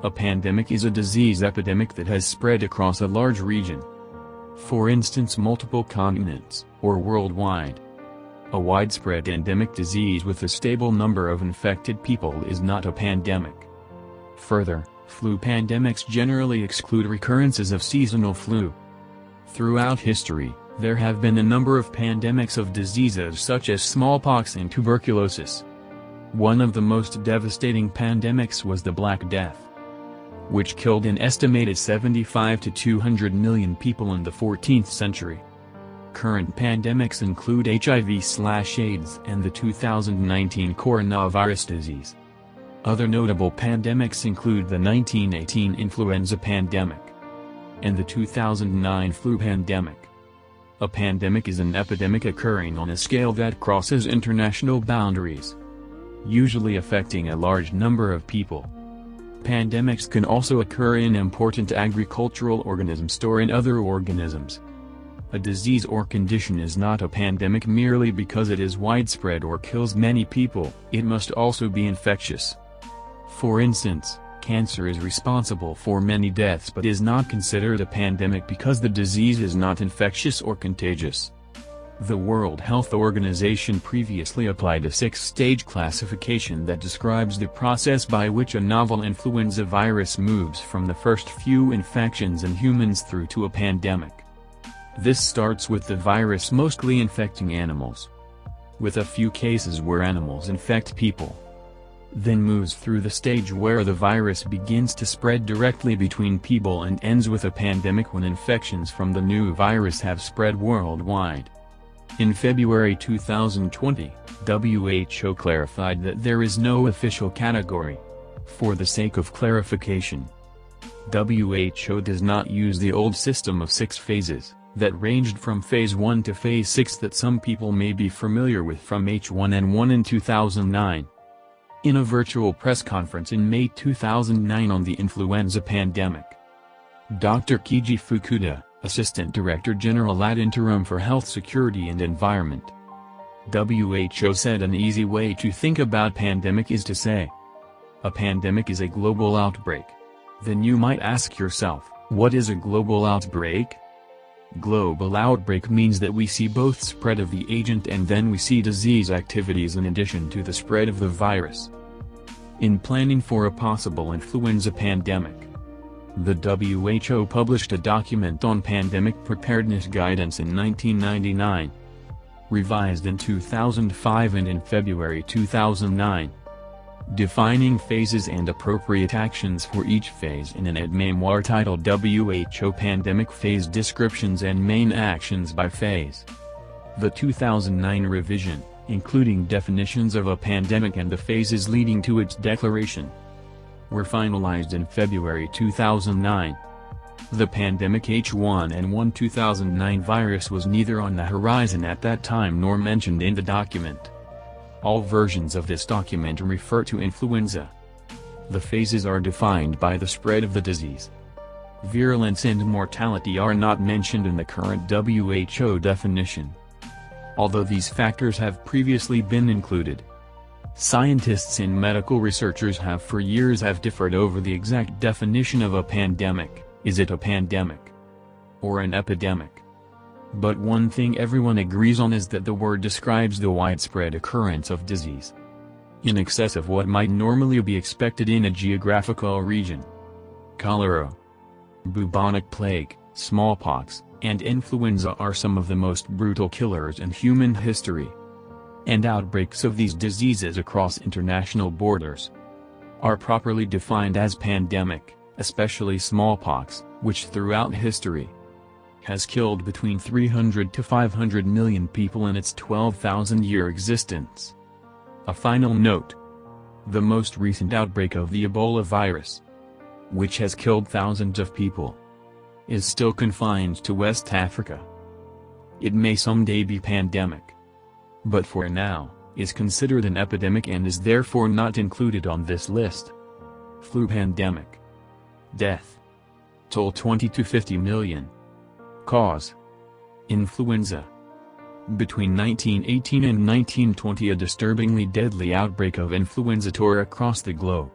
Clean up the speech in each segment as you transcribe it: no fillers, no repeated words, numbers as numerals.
A pandemic is a disease epidemic that has spread across a large region. For instance, multiple continents, or worldwide. A widespread endemic disease with a stable number of infected people is not a pandemic. Further, flu pandemics generally exclude recurrences of seasonal flu. Throughout history, there have been a number of pandemics of diseases such as smallpox and tuberculosis. One of the most devastating pandemics was the Black Death, which killed an estimated 75 to 200 million people in the 14th century. Current pandemics include HIV/AIDS and the 2019 coronavirus disease. Other notable pandemics include the 1918 influenza pandemic and the 2009 flu pandemic. A pandemic is an epidemic occurring on a scale that crosses international boundaries, usually affecting a large number of people. Pandemics can also occur in important agricultural organisms or in other organisms. A disease or condition is not a pandemic merely because it is widespread or kills many people, it must also be infectious. For instance, cancer is responsible for many deaths but is not considered a pandemic because the disease is not infectious or contagious. The World Health Organization previously applied a 6-stage classification that describes the process by which a novel influenza virus moves from the first few infections in humans through to a pandemic. This starts with the virus mostly infecting animals, with a few cases where animals infect people. Then moves through the stage where the virus begins to spread directly between people and ends with a pandemic when infections from the new virus have spread worldwide. In February 2020, WHO clarified that there is no official category. For the sake of clarification, WHO does not use the old system of 6 phases, that ranged from phase 1 to phase 6 that some people may be familiar with from H1N1 in 2009. In a virtual press conference in May 2009 on the influenza pandemic, Dr. Keiji Fukuda, Assistant Director General ad interim for Health Security and Environment, WHO said an easy way to think about pandemic is to say, a pandemic is a global outbreak. Then you might ask yourself, what is a global outbreak? Global outbreak means that we see both spread of the agent and then we see disease activities in addition to the spread of the virus. In planning for a possible influenza pandemic, the WHO published a document on pandemic preparedness guidance in 1999, revised in 2005 and in February 2009, defining phases and appropriate actions for each phase in an aide-memoire titled WHO Pandemic Phase Descriptions and Main Actions by Phase. The 2009 revision, including definitions of a pandemic and the phases leading to its declaration, were finalized in February 2009. The pandemic H1N1 2009 virus was neither on the horizon at that time nor mentioned in the document. All versions of this document refer to influenza. The phases are defined by the spread of the disease. Virulence and mortality are not mentioned in the current WHO definition, although these factors have previously been included. Scientists and medical researchers have for years differed over the exact definition of a pandemic. Is it a pandemic or an epidemic? But one thing everyone agrees on is that the word describes the widespread occurrence of disease, in excess of what might normally be expected in a geographical region. Cholera, bubonic plague, smallpox, and influenza are some of the most brutal killers in human history. And outbreaks of these diseases across international borders are properly defined as pandemic, especially smallpox, which throughout history has killed between 300 to 500 million people in its 12,000-year existence. A final note: the most recent outbreak of the Ebola virus, which has killed thousands of people, is still confined to West Africa. It may someday be pandemic, but for now, is considered an epidemic and is therefore not included on this list. Flu pandemic. Death toll 20 to 50 million. Cause: influenza. Between 1918 and 1920 a disturbingly deadly outbreak of influenza tore across the globe.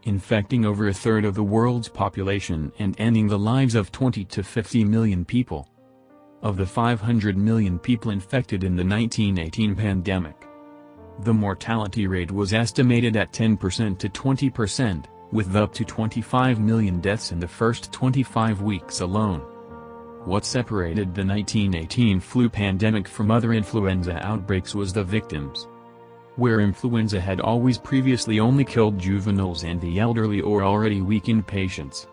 infecting over a third of the world's population and ending the lives of 20 to 50 million people. Of the 500 million people infected in the 1918 pandemic, the mortality rate was estimated at 10% to 20%, with up to 25 million deaths in the first 25 weeks alone. What separated the 1918 flu pandemic from other influenza outbreaks was the victims. Where influenza had always previously only killed juveniles and the elderly or already weakened patients,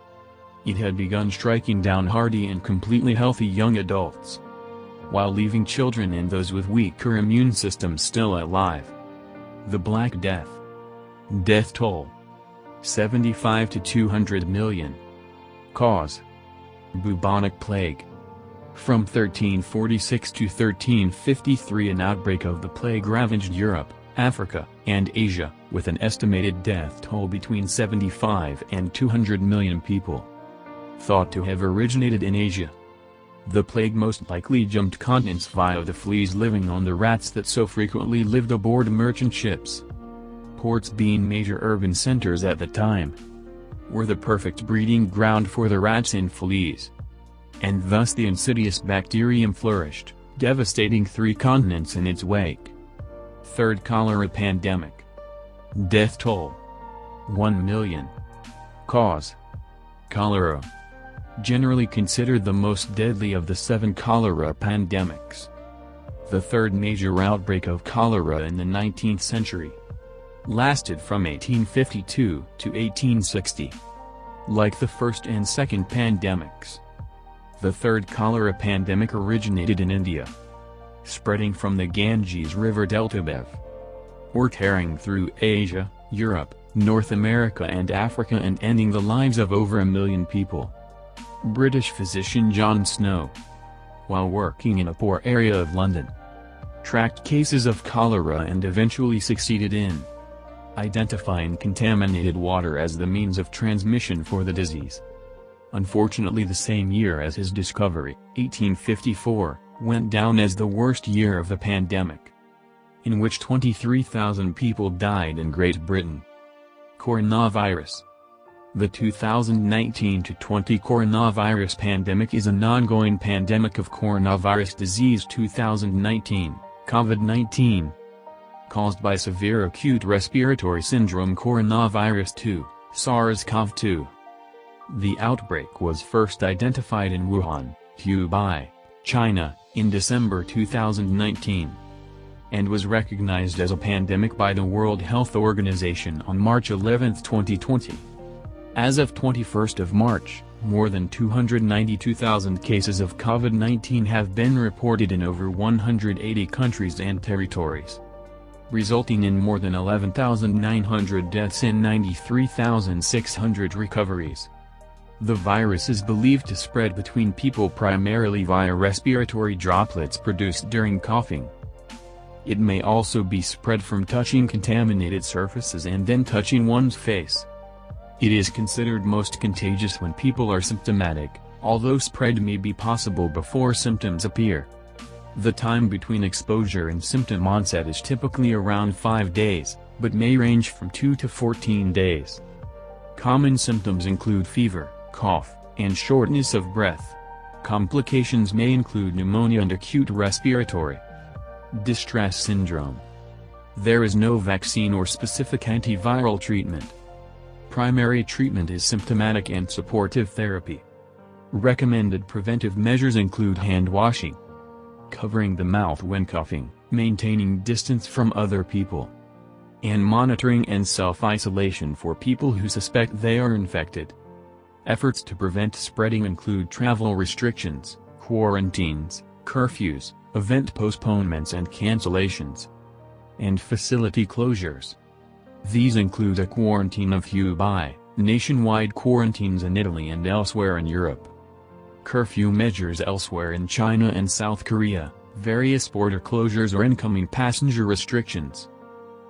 it had begun striking down hardy and completely healthy young adults, while leaving children and those with weaker immune systems still alive. The Black Death. Death toll: 75 to 200 million. Cause: bubonic plague. From 1346 to 1353 an outbreak of the plague ravaged Europe, Africa, and Asia, with an estimated death toll between 75 and 200 million people. Thought to have originated in Asia, the plague most likely jumped continents via the fleas living on the rats that so frequently lived aboard merchant ships. Ports, being major urban centers at the time, were the perfect breeding ground for the rats and fleas, and thus the insidious bacterium flourished, devastating 3 continents in its wake. Third cholera pandemic. Death toll: 1 million. Cause: cholera. Generally considered the most deadly of the 7 cholera pandemics. The third major outbreak of cholera in the 19th century lasted from 1852 to 1860. Like the first and second pandemics, the third cholera pandemic originated in India, spreading from the Ganges River delta or tearing through Asia, Europe, North America and Africa and ending the lives of over 1 million people. British physician John Snow, while working in a poor area of London, tracked cases of cholera and eventually succeeded in identifying contaminated water as the means of transmission for the disease. Unfortunately, the same year as his discovery, 1854, went down as the worst year of the pandemic, in which 23,000 people died in Great Britain. Coronavirus. The 2019-20 coronavirus pandemic is an ongoing pandemic of coronavirus disease 2019, COVID-19, caused by severe acute respiratory syndrome coronavirus 2, SARS-CoV-2. The outbreak was first identified in Wuhan, Hubei, China, in December 2019, and was recognized as a pandemic by the World Health Organization on March 11, 2020. As of 21st of March, more than 292,000 cases of COVID-19 have been reported in over 180 countries and territories, resulting in more than 11,900 deaths and 93,600 recoveries. The virus is believed to spread between people primarily via respiratory droplets produced during coughing. It may also be spread from touching contaminated surfaces and then touching one's face. It is considered most contagious when people are symptomatic, although spread may be possible before symptoms appear. The time between exposure and symptom onset is typically around 5 days, but may range from 2 to 14 days. Common symptoms include fever, cough, and shortness of breath. Complications may include pneumonia and acute respiratory distress syndrome. There is no vaccine or specific antiviral treatment. Primary treatment is symptomatic and supportive therapy. Recommended preventive measures include hand washing, covering the mouth when coughing, maintaining distance from other people, and monitoring and self-isolation for people who suspect they are infected. Efforts to prevent spreading include travel restrictions, quarantines, curfews, event postponements and cancellations, and facility closures. These include a quarantine of Hubei, nationwide quarantines in Italy and elsewhere in Europe, curfew measures elsewhere in China and South Korea, various border closures or incoming passenger restrictions,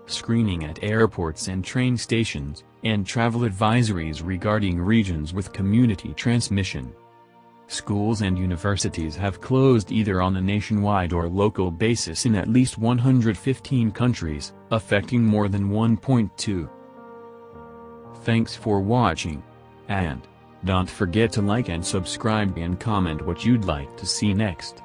screening at airports and train stations, and travel advisories regarding regions with community transmission. Schools and universities have closed either on a nationwide or local basis in at least 115 countries, affecting more than 1.25 Thanks for watching. And don't forget to like and subscribe and comment what you'd like to see next.